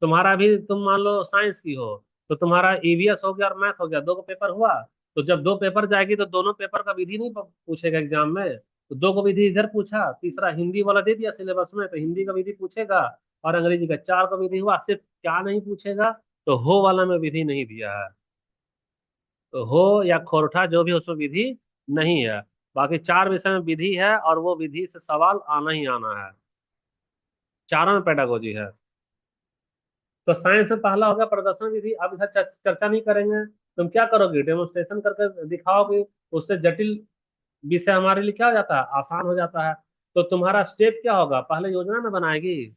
तुम्हारा भी, तुम मान लो साइंस की हो, तो तुम्हारा ईवीएस हो गया और मैथ हो गया, दो को पेपर हुआ। तो जब दो पेपर जाएगी तो दोनों पेपर का विधि नहीं पूछेगा एग्जाम में, तो दो को विधि इधर पूछा, तीसरा हिंदी वाला दे दिया सिलेबस में तो हिंदी का विधि पूछेगा, और अंग्रेजी का, चार का विधि हुआ। सिर्फ क्या नहीं पूछेगा, तो हो वाला में विधि नहीं दिया है। तो हो या खोरठा जो भी, उसमें विधि नहीं है। बाकी चार विषय में विधि है और वो विधि से सवाल आना ही आना है, चारों में पेडागोजी है। तो साइंस में पहला होगा प्रदर्शन विधि, अब इधर चर्चा नहीं करेंगे। तुम क्या करोगे, डेमोन्स्ट्रेशन करके दिखाओगे, उससे जटिल विषय हमारे लिए क्या हो जाता है, आसान हो जाता है। तो तुम्हारा स्टेप क्या होगा, पहले योजना ना बनाएगी,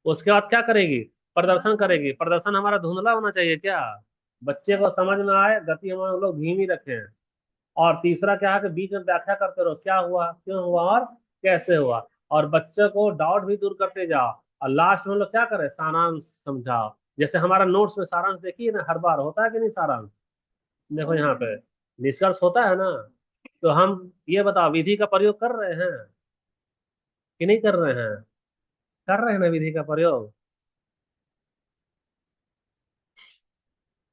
उसके बाद क्या करेगी, प्रदर्शन करेगी। प्रदर्शन हमारा धुंधला होना चाहिए क्या, बच्चे को समझ में आए, गति हम लोग धीमी रखें। और तीसरा क्या है कि बीच में व्याख्या करते रहो, क्या हुआ, क्यों हुआ और कैसे हुआ। और बच्चे को डाउट भी दूर करते जाओ। और लास्ट में हम लोग क्या करें, सारांश समझाओ। जैसे हमारा नोट्स में सारांश देखिए ना, हर बार होता है कि नहीं सारांश। देखो यहाँ पे निष्कर्ष होता है ना। तो हम ये बताओ, विधि का प्रयोग कर रहे हैं कि नहीं कर रहे हैं, कर रहे हैं ना विधि का प्रयोग।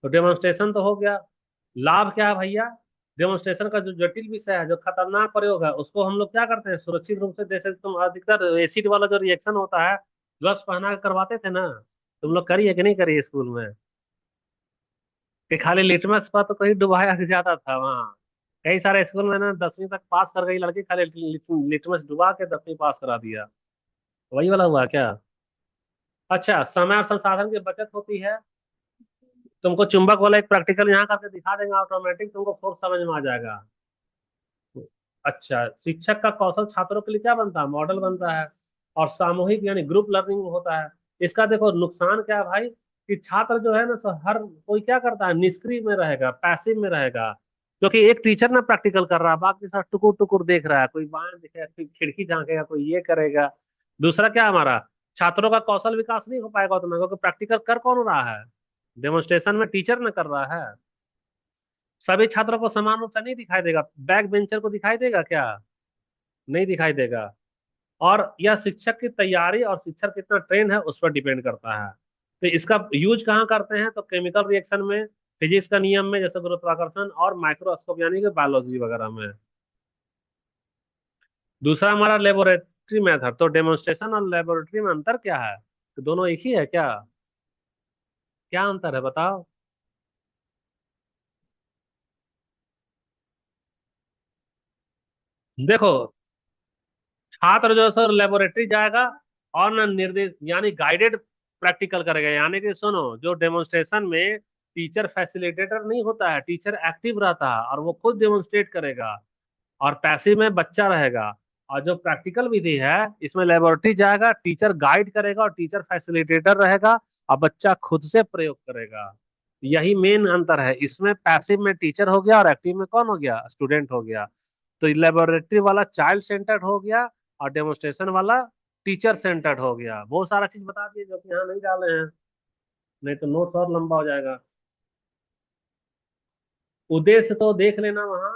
तो डेमोन्स्ट्रेशन तो हो गया। लाभ क्या है भैया, डेमोन्स्ट्रेशन का जो जटिल विषय है, जो खतरनाक प्रयोग है, उसको हम लोग क्या करते हैं सुरक्षित रूप से, जैसे तुम अधिकतर एसिड वाला जो रिएक्शन होता है, ग्लव्स पहना के करवाते थे ना, तुम लोग करिए कि नहीं करिए स्कूल में, कि खाली लिटमस पर तो कहीं डुबाया जाता था वहाँ। कई सारे स्कूल में ना 10वीं तक पास कर गई लड़की, खाली लिटमस डुबा के 10वीं पास करा दिया। वही वाला हुआ क्या। अच्छा, समय और संसाधन की बचत होती है। तुमको चुंबक वाला एक प्रैक्टिकल यहाँ करके दिखा देंगे, ऑटोमेटिक तुमको फोर्स समझ में आ जाएगा। अच्छा, शिक्षक का कौशल छात्रों के लिए क्या बनता है, मॉडल बनता है। और सामूहिक यानी ग्रुप लर्निंग होता है। इसका देखो नुकसान क्या है भाई, कि छात्र जो है ना, सो हर कोई क्या करता है, निष्क्रिय में रहेगा, पैसिव में रहेगा। क्योंकि एक टीचर ना प्रैक्टिकल कर रहा है, बाकी सब टुकुर टुकुर देख रहा है, कोई बाएं देखेगा, कोई खिड़की झांकेगा, कोई ये करेगा। दूसरा क्या हमारा, छात्रों का कौशल विकास नहीं हो पाएगा उतना, क्योंकि प्रैक्टिकल कर कौन रहा है, डेमोन्स्ट्रेशन में टीचर न कर रहा है। सभी छात्रों को समान रूप से नहीं दिखाई देगा, बैक बेंचर को दिखाई देगा क्या, नहीं दिखाई देगा। और यह शिक्षक की तैयारी और शिक्षक कितना ट्रेन है उस पर डिपेंड करता है। तो इसका यूज कहाँ करते हैं, तो केमिकल रिएक्शन में, फिजिक्स का नियम में, जैसे गुरुत्वाकर्षण, और माइक्रोस्कोप यानी कि बायोलॉजी वगैरह में। दूसरा हमारा लेबोरेटरी मेथड, तो डेमोन्स्ट्रेशन और लेबोरेटरी में अंतर क्या है, तो दोनों एक ही है क्या, क्या अंतर है बताओ। देखो छात्र जो है सर लेबोरेटरी जाएगा और ना निर्देश यानी गाइडेड प्रैक्टिकल करेगा। यानी कि सुनो, जो डेमोन्स्ट्रेशन में टीचर फैसिलिटेटर नहीं होता है, टीचर एक्टिव रहता है और वो खुद डेमोन्स्ट्रेट करेगा, और पैसिव में बच्चा रहेगा। और जो प्रैक्टिकल विधि है, इसमें लेबोरेटरी जाएगा, टीचर गाइड करेगा और टीचर फैसिलिटेटर रहेगा, और बच्चा खुद से प्रयोग करेगा। यही मेन अंतर है, इसमें पैसिव में टीचर हो गया और एक्टिव में कौन हो गया, स्टूडेंट हो गया। तो लेबोरेटरी वाला चाइल्ड सेंटर्ड हो गया और डेमोन्स्ट्रेशन वाला टीचर सेंटर्ड हो गया। बहुत सारा चीज बता दिए जो कि यहाँ नहीं डाले हैं। नहीं तो नोट्स और लंबा हो जाएगा। उद्देश्य तो देख लेना वहाँ,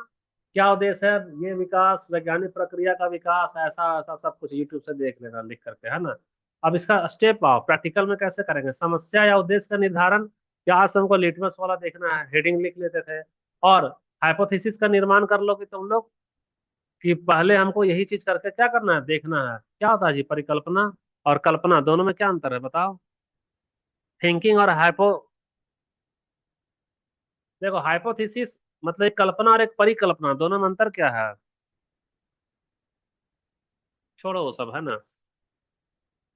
क्या उद्देश्य है, ये विकास, वैज्ञानिक प्रक्रिया का विकास, ऐसा ऐसा सब कुछ यूट्यूब से देख लेना लिख करके, है ना। अब इसका स्टेप आओ, प्रैक्टिकल में कैसे करेंगे, समस्या या उद्देश्य का निर्धारण। क्या आज हमको लिटमस वाला देखना है, हेडिंग लिख लेते थे। और हाइपोथेसिस का निर्माण कर लोगे तुम लोग, कि पहले हमको यही चीज करके क्या करना है, देखना है क्या होता है जी, परिकल्पना और कल्पना दोनों में क्या अंतर है बताओ। थिंकिंग और हाइपो, देखो हाइपोथेसिस मतलब एक कल्पना और एक परिकल्पना, दोनों में अंतर क्या है। छोड़ो वो सब, है ना।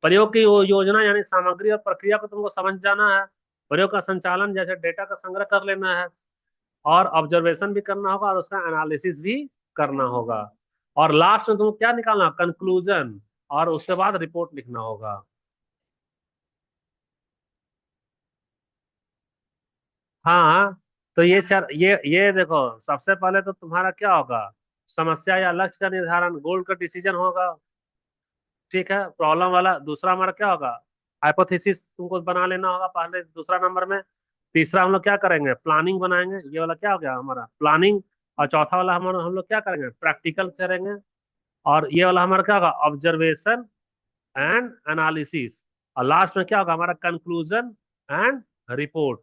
प्रयोग की वो योजना यानी सामग्री और प्रक्रिया को तुमको समझ जाना है। प्रयोग का संचालन जैसे डेटा का संग्रह कर लेना है, और ऑब्जर्वेशन भी करना होगा, और उसका एनालिसिस भी करना होगा। और लास्ट में तुमको क्या निकालना, कंक्लूजन, और उसके बाद रिपोर्ट लिखना होगा। हाँ, तो ये देखो, सबसे पहले तो तुम्हारा क्या होगा, समस्या या लक्ष्य का निर्धारण, गोल का डिसीजन होगा। ठीक है, प्रॉब्लम वाला दूसरा हमारा क्या होगा, हाइपोथेसिस तुमको बना लेना होगा पहले दूसरा नंबर में। तीसरा हम लोग क्या करेंगे, प्लानिंग बनाएंगे, ये वाला क्या हो गया हमारा प्लानिंग। और चौथा वाला हमारा हम लोग क्या करेंगे, प्रैक्टिकल करेंगे। और ये वाला हमारा क्या होगा, ऑब्जर्वेशन एंड एनालिसिस। और लास्ट में क्या होगा हमारा, कंक्लूजन एंड रिपोर्ट।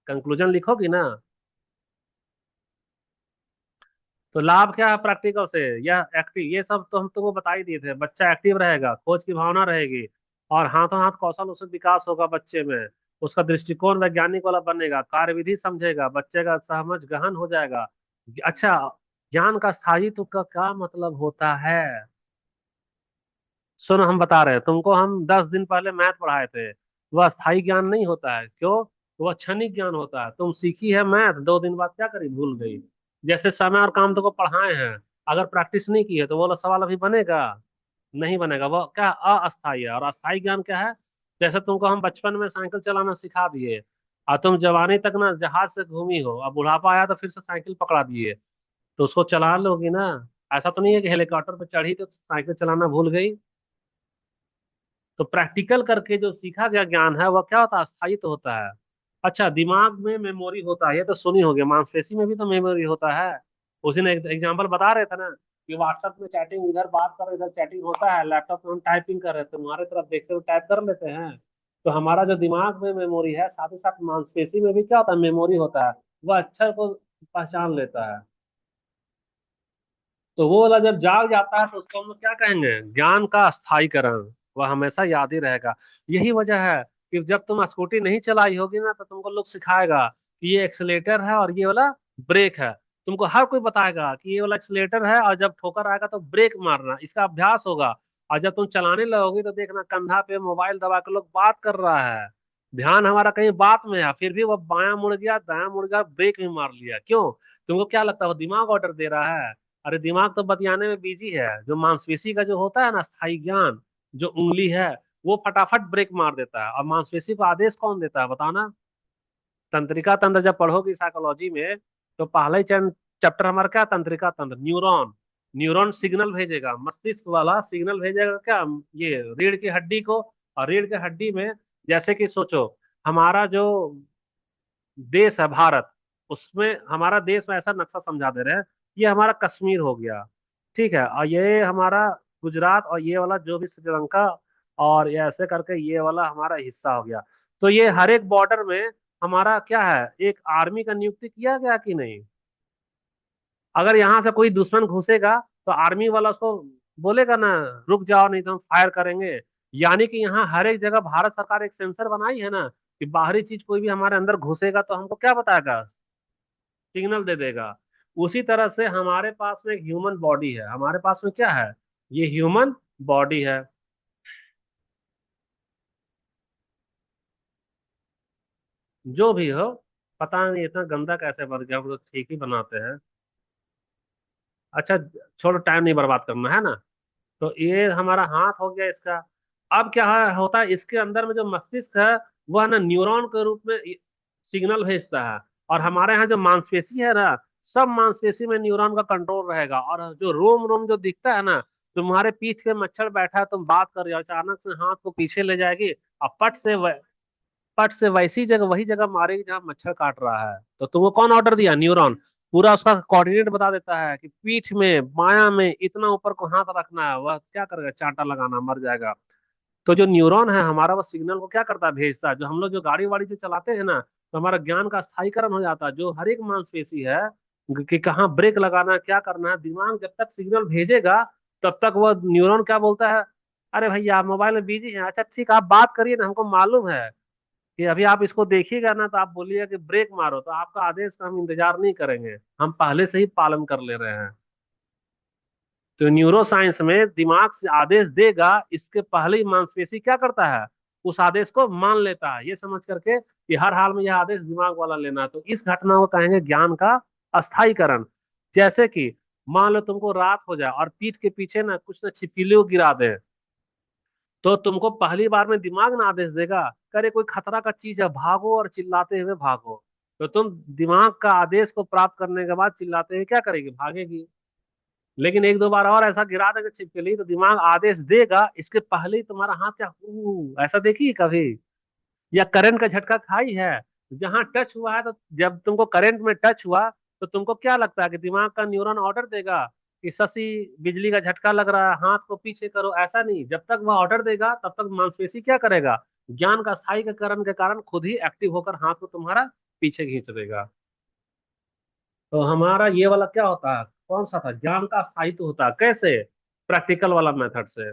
कंक्लूजन लिखोगी ना। तो लाभ क्या है प्रैक्टिकल से, यह एक्टिव, ये सब तो हम तुमको बता ही दिए थे, बच्चा एक्टिव रहेगा, खोज की भावना रहेगी, और हाथों हाथ कौशल उसका विकास होगा बच्चे में। उसका दृष्टिकोण वैज्ञानिक वाला बनेगा, कार्यविधि समझेगा, बच्चे का समझ गहन हो जाएगा। अच्छा, ज्ञान का स्थायित्व का क्या मतलब होता है। सुनो हम बता रहे हैं तुमको, हम 10 दिन पहले मैथ पढ़ाए थे। वह स्थायी ज्ञान नहीं होता है, क्यों, वह क्षणिक ज्ञान होता है। तुम सीखी है मैथ, 2 दिन बाद क्या करी, भूल गई। जैसे समय और काम तुमको पढ़ाए हैं, अगर प्रैक्टिस नहीं की है तो वो वाला सवाल अभी बनेगा, नहीं बनेगा। वो क्या अस्थायी है। और अस्थायी ज्ञान क्या है, जैसे तुमको हम बचपन में साइकिल चलाना सिखा दिए, और तुम जवानी तक ना जहाज से घूमी हो, अब बुढ़ापा आया तो फिर से साइकिल पकड़ा दिए, तो उसको चला लोगी ना। ऐसा तो नहीं है कि हेलीकॉप्टर पे चढ़ी तो साइकिल चलाना भूल गई। तो प्रैक्टिकल करके जो सीखा गया ज्ञान है वह क्या होता है, स्थायी तो होता है। अच्छा, दिमाग में मेमोरी होता है, ये तो सुनी होगी, मांसपेशी में भी तो मेमोरी होता है। उसी ने एक एग्जांपल बता रहे थे ना, कि व्हाट्सएप में चैटिंग, इधर बात कर रहे इधर चैटिंग होता है, लैपटॉप में हम टाइपिंग कर रहे थे, तुम्हारे तरफ देखते हुए टाइप कर लेते हैं। तो हमारा जो दिमाग में मेमोरी है, साथ ही साथ मांसपेशी में भी क्या होता है, मेमोरी होता है। वह अक्षर को पहचान लेता है। तो वो वाला जब जाग जाता है तो उसको हम लोग क्या कहेंगे, ज्ञान का स्थायीकरण। वह हमेशा याद ही रहेगा। यही वजह है कि जब तुम स्कूटी नहीं चलाई होगी ना, तो तुमको लोग सिखाएगा कि ये एक्सीलेटर है और ये वाला ब्रेक है। तुमको हर कोई बताएगा कि ये वाला एक्सीलेटर है, और जब ठोकर आएगा तो ब्रेक मारना, इसका अभ्यास होगा। और जब तुम चलाने लगोगी तो देखना, कंधा पे मोबाइल दबा के लोग बात कर रहा है, ध्यान हमारा कहीं बात में है, फिर भी वो बायां मुड़ गया, दायां मुड़ गया, ब्रेक भी मार लिया। क्यों, तुमको क्या लगता है वो दिमाग ऑर्डर दे रहा है। अरे दिमाग तो बतियाने में बिजी है। जो मांसपेशी का जो होता है ना स्थायी ज्ञान, जो उंगली है, वो फटाफट ब्रेक मार देता है। और मांसपेशी को आदेश कौन देता है बताना। तंत्रिका तंत्र जब पढ़ोगी साइकोलॉजी में, तो पहला ही चैप्टर हमारा क्या, तंत्रिका तंत्र, न्यूरॉन। न्यूरॉन सिग्नल भेजेगा, मस्तिष्क वाला सिग्नल भेजेगा क्या, ये रीढ़ की हड्डी को। और रीढ़ की हड्डी में, जैसे कि सोचो, हमारा जो देश है भारत, उसमें हमारा देश में ऐसा नक्शा समझा दे रहे हैं, ये हमारा कश्मीर हो गया, ठीक है, और ये हमारा गुजरात, और ये वाला जो भी श्रीलंका, और ये ऐसे करके ये वाला हमारा हिस्सा हो गया। तो ये हर एक बॉर्डर में हमारा क्या है, एक आर्मी का नियुक्ति किया गया कि नहीं। अगर यहाँ से कोई दुश्मन घुसेगा, तो आर्मी वाला उसको बोलेगा ना, रुक जाओ नहीं तो हम फायर करेंगे। यानी कि यहाँ हर एक जगह भारत सरकार एक सेंसर बनाई है ना, कि बाहरी चीज कोई भी हमारे अंदर घुसेगा तो हमको क्या बताएगा, सिग्नल दे देगा। उसी तरह से हमारे पास में एक ह्यूमन बॉडी है, हमारे पास में क्या है, ये ह्यूमन बॉडी है। जो भी हो, पता नहीं इतना गंदा कैसे बन गया, हम लोग ठीक ही बनाते हैं। अच्छा, छोड़ो, टाइम नहीं बर्बाद करना है ना। तो ये हमारा हाथ हो गया इसका। अब क्या होता है, इसके अंदर में जो मस्तिष्क है, वह ना न्यूरॉन के रूप में सिग्नल भेजता है। और हमारे यहाँ जो मांसपेशी है ना, सब मांसपेशी में न्यूरॉन का कंट्रोल रहेगा। और जो रोम रोम जो दिखता है ना, तुम्हारे पीठ पे मच्छर बैठा है, तुम बात कर रहे हो, अचानक से हाथ को पीछे ले जाएगी, और पट से वैसी जगह वही जगह मारेगी जहां मच्छर काट रहा है। तो तुमको कौन ऑर्डर दिया? न्यूरॉन। पूरा उसका कोऑर्डिनेट बता देता है कि पीठ में बायां में इतना ऊपर को हाथ रखना है, वह क्या करेगा? चांटा लगाना, मर जाएगा। तो जो न्यूरॉन है हमारा, वो सिग्नल को क्या करता है? भेजता है। जो हम लोग जो गाड़ी वाड़ी जो चलाते हैं ना, तो हमारा ज्ञान का स्थायीकरण हो जाता है। जो हर एक मांसपेशी है कि कहाँ ब्रेक लगाना है, क्या करना है, दिमाग जब तक सिग्नल भेजेगा तब तक वो न्यूरॉन क्या बोलता है? अरे भैया आप मोबाइल में बिजी हैं, अच्छा ठीक, आप बात करिए ना, हमको मालूम है कि अभी आप इसको देखिएगा ना, तो आप बोलिएगा कि ब्रेक मारो, तो आपका आदेश का हम इंतजार नहीं करेंगे, हम पहले से ही पालन कर ले रहे हैं। तो न्यूरो साइंस में दिमाग से आदेश देगा, इसके पहले ही मांसपेशी क्या करता है? उस आदेश को मान लेता है, ये समझ करके कि हर हाल में यह आदेश दिमाग वाला लेना है। तो इस घटना को कहेंगे ज्ञान का अस्थायीकरण। जैसे कि मान लो तुमको रात हो जाए और पीठ के पीछे ना कुछ ना छिपकली को गिरा दे, तो तुमको पहली बार में दिमाग ना आदेश देगा, करे कोई खतरा का चीज है, भागो और चिल्लाते हुए भागो। तो तुम दिमाग का आदेश को प्राप्त करने के बाद चिल्लाते हुए क्या करेगी? भागेगी। लेकिन एक दो बार और ऐसा गिरा देगा छिपकली, तो दिमाग आदेश देगा, इसके पहले ही तुम्हारा हाथ क्या ऐसा देखिए कभी? या करंट का झटका खाई है? जहां टच हुआ है, तो जब तुमको करंट में टच हुआ, तो तुमको क्या लगता है कि दिमाग का न्यूरॉन ऑर्डर देगा कि शशि बिजली का झटका लग रहा है, हाथ को पीछे करो? ऐसा नहीं। जब तक वह ऑर्डर देगा तब तक मांसपेशी क्या करेगा? ज्ञान का स्थायीकरण के कारण खुद ही एक्टिव होकर हाथ को तुम्हारा पीछे खींच देगा। तो हमारा ये वाला क्या होता है? कौन सा था? ज्ञान का स्थायित्व होता है। कैसे? प्रैक्टिकल वाला मेथड से।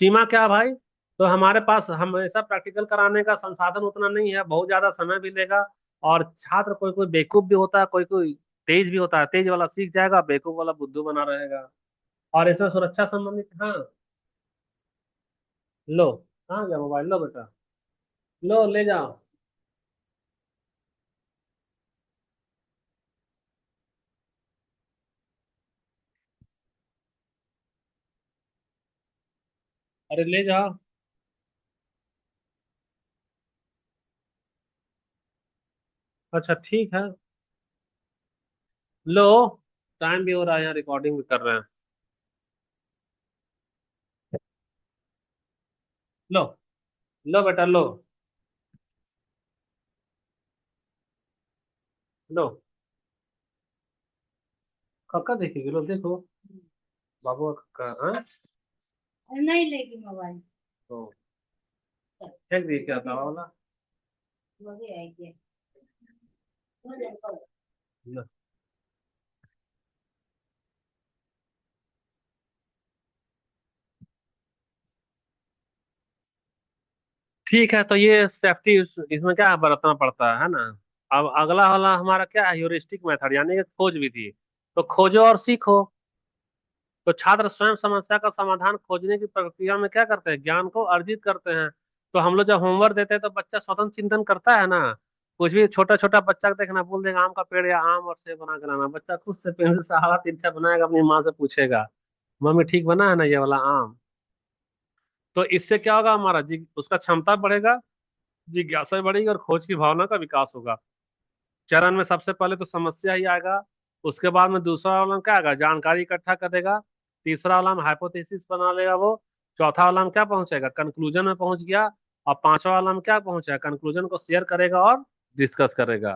सीमा क्या भाई? तो हमारे पास हमेशा प्रैक्टिकल कराने का संसाधन उतना नहीं है, बहुत ज्यादा समय भी लेगा। और छात्र कोई कोई बेवकूफ भी होता है, कोई कोई तेज भी होता है। तेज वाला सीख जाएगा, बेवकूफ वाला बुद्धू बना रहेगा। और इसमें सुरक्षा संबंधित, हाँ। लो, कहाँ गया मोबाइल? लो बेटा, लो ले जाओ। अरे ले जाओ। अच्छा ठीक है। लो, टाइम भी हो रहा है, यहाँ रिकॉर्डिंग भी कर रहे हैं। लो, लो बेटा लो। लो, कक्का देखेगी? लो देखो, बाबू का कक्का, हाँ। नहीं लेगी मोबाइल तो फेंक दिए क्या था वाला? वही है ये। लो। ठीक है, तो ये सेफ्टी इसमें क्या बरतना पड़ता है ना? अब अगला वाला हमारा क्या है? ह्यूरिस्टिक मेथड, यानी कि खोज विधि। तो खोजो और सीखो। तो छात्र स्वयं समस्या का समाधान खोजने की प्रक्रिया में क्या करते हैं? ज्ञान को अर्जित करते हैं। तो हम लोग जब होमवर्क देते हैं तो बच्चा स्वतंत्र चिंतन करता है ना। कुछ भी छोटा छोटा बच्चा को देखना, बोल देगा आम का पेड़ या आम और सेब बना के लाना, बच्चा खुद से पेंसिल से हरा तिरछा बनाएगा, अपनी माँ से पूछेगा मम्मी ठीक बना है ना ये वाला आम? तो इससे क्या होगा? हमारा जी उसका क्षमता बढ़ेगा, जिज्ञासा बढ़ेगी और खोज की भावना का विकास होगा। चरण में सबसे पहले तो समस्या ही आएगा। उसके बाद में दूसरा वाला में क्या आएगा? जानकारी इकट्ठा करेगा। तीसरा वाला में हाइपोथेसिस बना लेगा वो। चौथा वाला में क्या पहुंचेगा? कंक्लूजन में पहुंच गया। और पांचवा वाला में क्या पहुंचेगा? कंक्लूजन को शेयर करेगा और डिस्कस करेगा।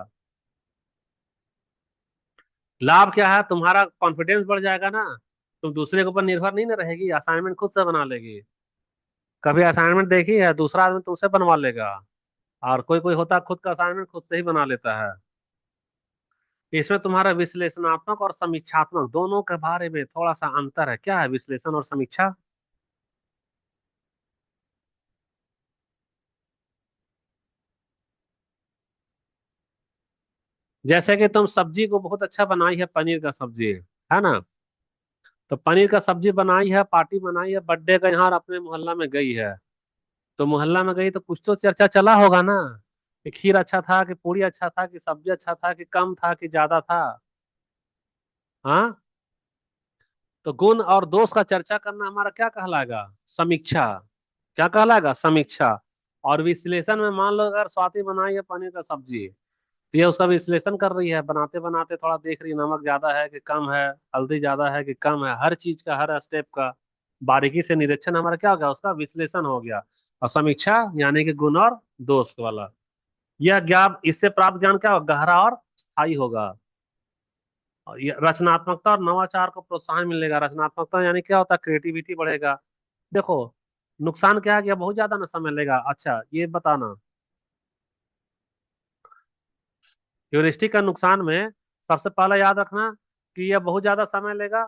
लाभ क्या है? तुम्हारा कॉन्फिडेंस बढ़ जाएगा ना। तुम दूसरे के ऊपर निर्भर नहीं ना रहेगी, असाइनमेंट खुद से बना लेगी। कभी असाइनमेंट देखी है दूसरा आदमी तुमसे बनवा लेगा? और कोई कोई होता है खुद का असाइनमेंट खुद से ही बना लेता है। इसमें तुम्हारा विश्लेषणात्मक और समीक्षात्मक दोनों के बारे में थोड़ा सा अंतर है। क्या है विश्लेषण और समीक्षा? जैसे कि तुम सब्जी को बहुत अच्छा बनाई है, पनीर का सब्जी है ना। तो पनीर का सब्जी बनाई है, पार्टी बनाई है बर्थडे का यहाँ, और अपने मोहल्ला में गई है। तो मोहल्ला में गई तो कुछ तो चर्चा चला होगा ना, कि खीर अच्छा था कि पूरी अच्छा था कि सब्जी अच्छा था कि कम था कि ज्यादा था। हाँ। तो गुण और दोष का चर्चा करना हमारा क्या कहलाएगा? समीक्षा। क्या कहलाएगा? समीक्षा। और विश्लेषण में मान लो अगर स्वाति बनाई है पनीर का सब्जी, तो ये उसका विश्लेषण कर रही है, बनाते बनाते थोड़ा देख रही है नमक ज्यादा है कि कम है, हल्दी ज्यादा है कि कम है, हर चीज का हर स्टेप का बारीकी से निरीक्षण हमारा क्या हो गया? उसका विश्लेषण हो गया। और समीक्षा यानी कि गुण और दोष वाला। यह ज्ञान, इससे प्राप्त ज्ञान क्या होगा, गहरा और स्थायी होगा। और ये रचनात्मकता और नवाचार को प्रोत्साहन मिलेगा। रचनात्मकता यानी क्या होता है, क्रिएटिविटी बढ़ेगा। देखो, नुकसान क्या है कि यह बहुत ज्यादा ना समय लेगा। अच्छा ये बताना, ह्यूरिस्टिक का नुकसान में सबसे पहला याद रखना कि यह बहुत ज्यादा समय लेगा,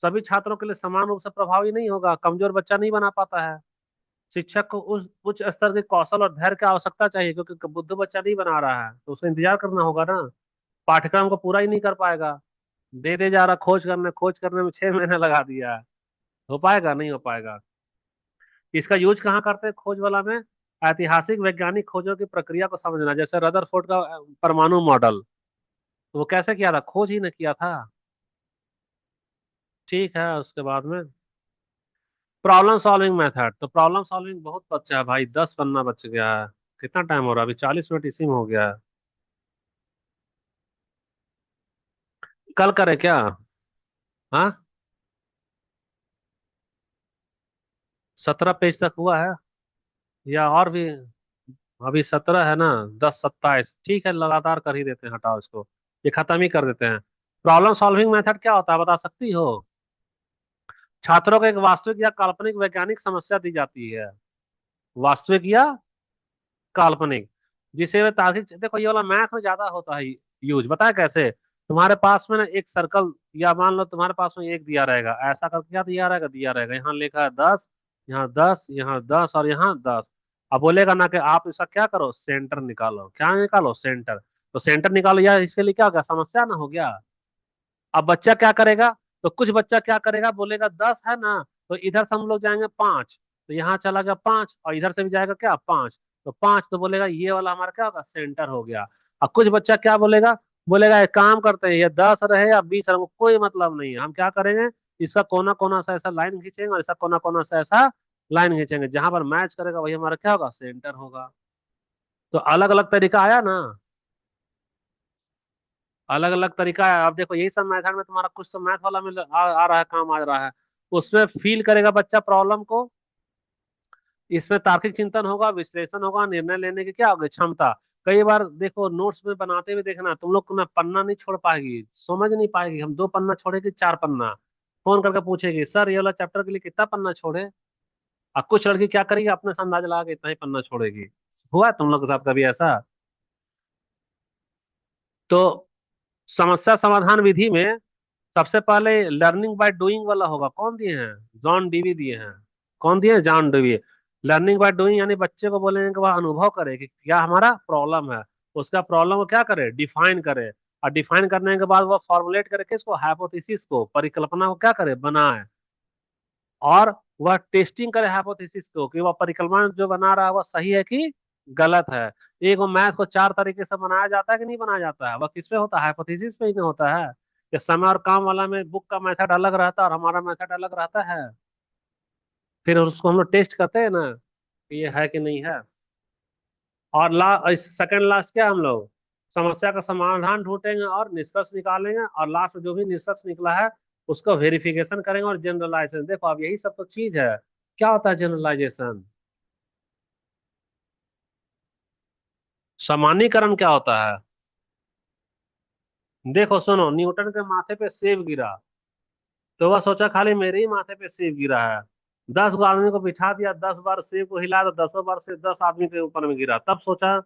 सभी छात्रों के लिए समान रूप से प्रभावी नहीं होगा, कमजोर बच्चा नहीं बना पाता है। शिक्षक को उस उच्च स्तर के कौशल और धैर्य की आवश्यकता चाहिए, क्योंकि बुद्धू बच्चा नहीं बना रहा है तो उसे इंतजार करना होगा ना। पाठ्यक्रम को पूरा ही नहीं कर पाएगा, दे दे जा रहा, खोज करने में 6 महीने लगा दिया है। हो पाएगा, नहीं हो पाएगा। इसका यूज कहाँ करते हैं खोज वाला में, ऐतिहासिक वैज्ञानिक खोजों की प्रक्रिया को समझना, जैसे रदरफोर्ड का परमाणु मॉडल, तो वो कैसे किया था, खोज ही ने किया था। ठीक है, उसके बाद में प्रॉब्लम सॉल्विंग मेथड, तो प्रॉब्लम सॉल्विंग बहुत बच्चा है भाई, 10 पन्ना बच गया है। कितना टाइम हो रहा है अभी, 40 मिनट इसी में हो गया है। कल करें क्या? हाँ, 17 पेज तक हुआ है या और भी? अभी 17 है ना, 10 27, ठीक है, लगातार कर ही देते हैं, हटाओ इसको, ये खत्म ही कर देते हैं। प्रॉब्लम सॉल्विंग मेथड क्या होता है, बता सकती हो? छात्रों को एक वास्तविक या काल्पनिक वैज्ञानिक समस्या दी जाती है, वास्तविक या काल्पनिक, जिसे वे तार्किक, देखो ये वाला मैथ में ज्यादा होता है यूज, बताए कैसे। तुम्हारे पास में ना एक सर्कल, या मान लो तुम्हारे पास में एक दिया रहेगा, ऐसा करके क्या दिया रहेगा, यहाँ लिखा है 10, यहाँ 10, यहाँ 10 और यहाँ 10। अब बोलेगा ना कि आप इसका क्या करो, सेंटर निकालो, क्या निकालो, सेंटर। तो सेंटर निकालो, यार इसके लिए क्या हो गया, समस्या ना हो गया। अब बच्चा क्या करेगा, तो कुछ बच्चा क्या करेगा, बोलेगा 10 है ना, तो इधर से हम लोग जाएंगे 5, तो यहाँ चला गया 5, और इधर से भी जाएगा क्या, 5, तो 5, तो बोलेगा ये वाला हमारा क्या होगा, सेंटर हो गया। अब कुछ बच्चा क्या बोलेगा, बोलेगा एक काम करते हैं, ये 10 रहे या 20 रहे, कोई मतलब नहीं है, हम क्या करेंगे, इसका कोना कोना सा ऐसा लाइन खींचेंगे और इसका कोना कोना सा ऐसा लाइन खींचेंगे, जहां पर मैच करेगा वही हमारा क्या होगा, सेंटर होगा। तो अलग अलग तरीका आया ना, अलग अलग तरीका है। अब देखो यही सब मेथड में तुम्हारा कुछ तो मैथ वाला में आ रहा है, काम आ रहा है। उसमें फील करेगा बच्चा प्रॉब्लम को, इसमें तार्किक चिंतन होगा, विश्लेषण होगा, निर्णय लेने की क्या होगी, क्षमता। कई बार देखो नोट्स में बनाते हुए देखना, तुम लोग को ना पन्ना नहीं छोड़ पाएगी, समझ नहीं पाएगी, हम 2 पन्ना छोड़ेगी, 4 पन्ना, फोन करके पूछेगी सर ये वाला चैप्टर के लिए कितना पन्ना छोड़े। और कुछ लड़की क्या करेगी, अपने से अंदाजा लगा के इतना ही पन्ना छोड़ेगी। हुआ है तुम लोग के साथ कभी ऐसा? तो समस्या समाधान विधि में सबसे पहले लर्निंग बाय डूइंग वाला होगा, कौन दिए हैं, जॉन डीवी दिए हैं। कौन दिए हैं, John Dewey. Learning by doing यानी बच्चे को बोलेंगे कि वह अनुभव करे कि क्या हमारा प्रॉब्लम है, उसका प्रॉब्लम को क्या करे, डिफाइन करे, और डिफाइन करने के बाद वह फॉर्मुलेट करे किसको, हाइपोथेसिस को, परिकल्पना को क्या करे, बनाए, और वह टेस्टिंग करे हाइपोथेसिस को कि वह परिकल्पना जो बना रहा है वह सही है कि गलत है। एक मैथ को 4 तरीके से बनाया जाता है कि नहीं बनाया जाता है, वह किस पे होता है, हाइपोथेसिस पे ही नहीं होता है। कि समय और काम वाला में बुक का मेथड अलग रहता है और हमारा मेथड अलग रहता है, फिर उसको हम लोग टेस्ट करते हैं ना कि ये है कि नहीं है। और सेकंड लास्ट क्या, हम लोग समस्या का समाधान ढूंढेंगे और निष्कर्ष निकालेंगे, और लास्ट में जो भी निष्कर्ष निकला है उसको वेरिफिकेशन करेंगे और जनरलाइजेशन। देखो अब यही सब तो चीज है। क्या होता है जनरलाइजेशन, सामान्यीकरण क्या होता है। देखो सुनो, न्यूटन के माथे पे सेब गिरा, तो वह सोचा खाली मेरे ही माथे पे सेब गिरा है, 10 आदमी को बिठा दिया, 10 बार सेब को हिला, तो 10 बार से 10 आदमी के ऊपर में गिरा, तब सोचा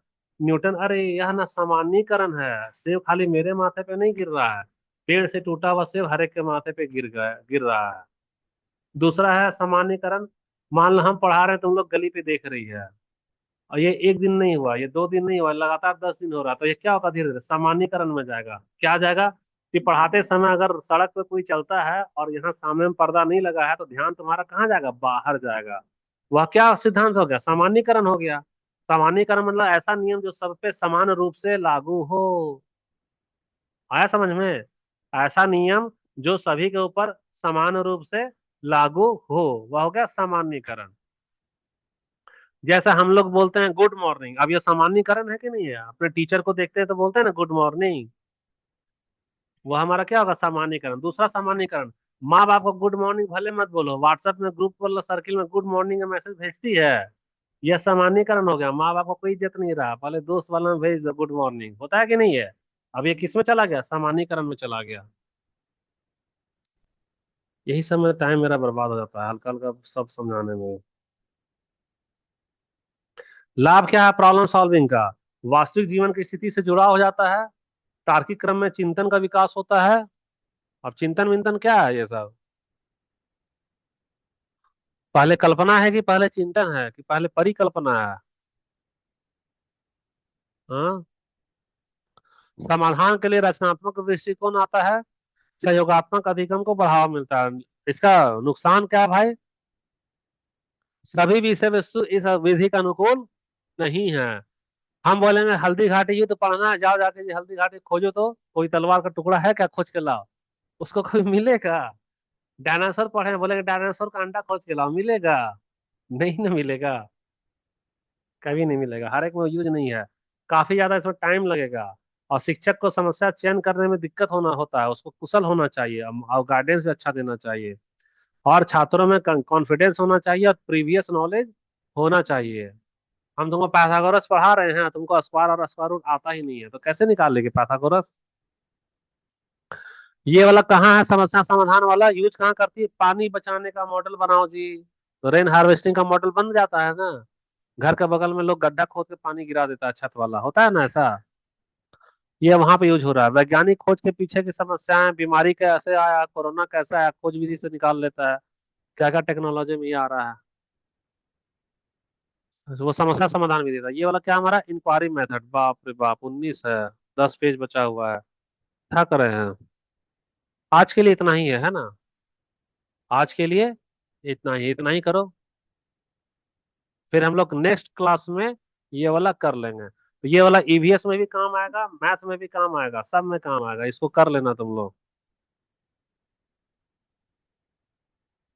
न्यूटन, अरे यह ना सामान्यीकरण है, सेब खाली मेरे माथे पे नहीं गिर रहा है, पेड़ से टूटा हुआ सेब हर एक के माथे पे गिर रहा है। दूसरा है सामान्यीकरण, मान लो हम पढ़ा रहे हैं, तुम लोग गली पे देख रही है, और ये एक दिन नहीं हुआ, ये 2 दिन नहीं हुआ, लगातार 10 दिन हो रहा, तो ये क्या होगा, धीरे धीरे सामान्यीकरण में जाएगा। क्या जाएगा, कि पढ़ाते समय अगर सड़क पे कोई चलता है और यहाँ सामने में पर्दा नहीं लगा है, तो ध्यान तुम्हारा कहाँ जाएगा, बाहर जाएगा। वह क्या सिद्धांत हो गया, सामान्यीकरण हो गया। सामान्यीकरण मतलब ऐसा नियम जो सब पे समान रूप से लागू हो। आया समझ में, ऐसा नियम जो सभी के ऊपर समान रूप से लागू हो, वह हो गया सामान्यीकरण। जैसा हम लोग बोलते हैं गुड मॉर्निंग, अब ये सामान्यीकरण है कि नहीं है, अपने टीचर को देखते हैं तो बोलते हैं ना गुड मॉर्निंग, वो हमारा क्या होगा, सामान्यीकरण। दूसरा सामान्यीकरण, माँ बाप को गुड मॉर्निंग भले मत बोलो, व्हाट्सएप में ग्रुप वाला सर्किल में गुड मॉर्निंग का मैसेज भेजती है, यह सामान्यकरण हो गया, माँ बाप को कोई इज्जत नहीं रहा, पहले दोस्त वाला में भेज दो गुड मॉर्निंग, होता है कि नहीं है। अब ये किस में चला गया, सामान्यकरण में चला गया। यही सब में टाइम मेरा बर्बाद हो जाता है हल्का हल्का सब समझाने में। लाभ क्या है प्रॉब्लम सॉल्विंग का, वास्तविक जीवन की स्थिति से जुड़ा हो जाता है, तार्किक क्रम में चिंतन का विकास होता है। अब चिंतन विंतन क्या है ये सब, पहले कल्पना है कि पहले चिंतन है कि पहले परिकल्पना है। हाँ। समाधान के लिए रचनात्मक दृष्टिकोण आता है, सहयोगात्मक अधिगम को बढ़ावा मिलता है। इसका नुकसान क्या है भाई, सभी विषय वस्तु इस विधि का अनुकूल नहीं है। हम बोलेंगे हल्दी घाटी युद्ध पढ़ना है, जाओ जाके जी हल्दी घाटी खोजो, तो कोई तलवार का टुकड़ा है क्या खोज के लाओ, उसको कोई मिलेगा। डायनासोर पढ़े बोलेंगे डायनासोर का अंडा खोज के लाओ, मिलेगा, नहीं ना मिलेगा, कभी नहीं मिलेगा, हर एक में यूज नहीं है, काफी ज्यादा इसमें टाइम लगेगा। और शिक्षक को समस्या चयन करने में दिक्कत होता है, उसको कुशल होना चाहिए और गाइडेंस भी अच्छा देना चाहिए, और छात्रों में कॉन्फिडेंस होना चाहिए और प्रीवियस नॉलेज होना चाहिए। हम तुमको पाइथागोरस पढ़ा रहे हैं, तुमको स्क्वायर और स्क्वायर रूट आता ही नहीं है, तो कैसे निकाल लेंगे पाइथागोरस। ये वाला कहाँ है समस्या समाधान वाला, यूज कहाँ करती है, पानी बचाने का मॉडल बनाओ जी, तो रेन हार्वेस्टिंग का मॉडल बन जाता है ना। घर के बगल में लोग गड्ढा खोद के पानी गिरा देता है, छत वाला होता है ना ऐसा, ये वहां पे यूज हो रहा है। वैज्ञानिक खोज के पीछे की समस्याएं, बीमारी कैसे आया, कोरोना कैसे आया, खोज विधि से निकाल लेता है, क्या क्या टेक्नोलॉजी में ये आ रहा है, तो वो समस्या समाधान भी देता है। ये वाला क्या हमारा इंक्वायरी मेथड, बाप रे बाप 19 है, 10 पेज बचा हुआ है, क्या कर रहे हैं। आज के लिए इतना ही है ना, आज के लिए इतना ही करो, फिर हम लोग नेक्स्ट क्लास में ये वाला कर लेंगे। तो ये वाला ईवीएस में भी काम आएगा, मैथ में भी काम आएगा, सब में काम आएगा, इसको कर लेना तुम लोग।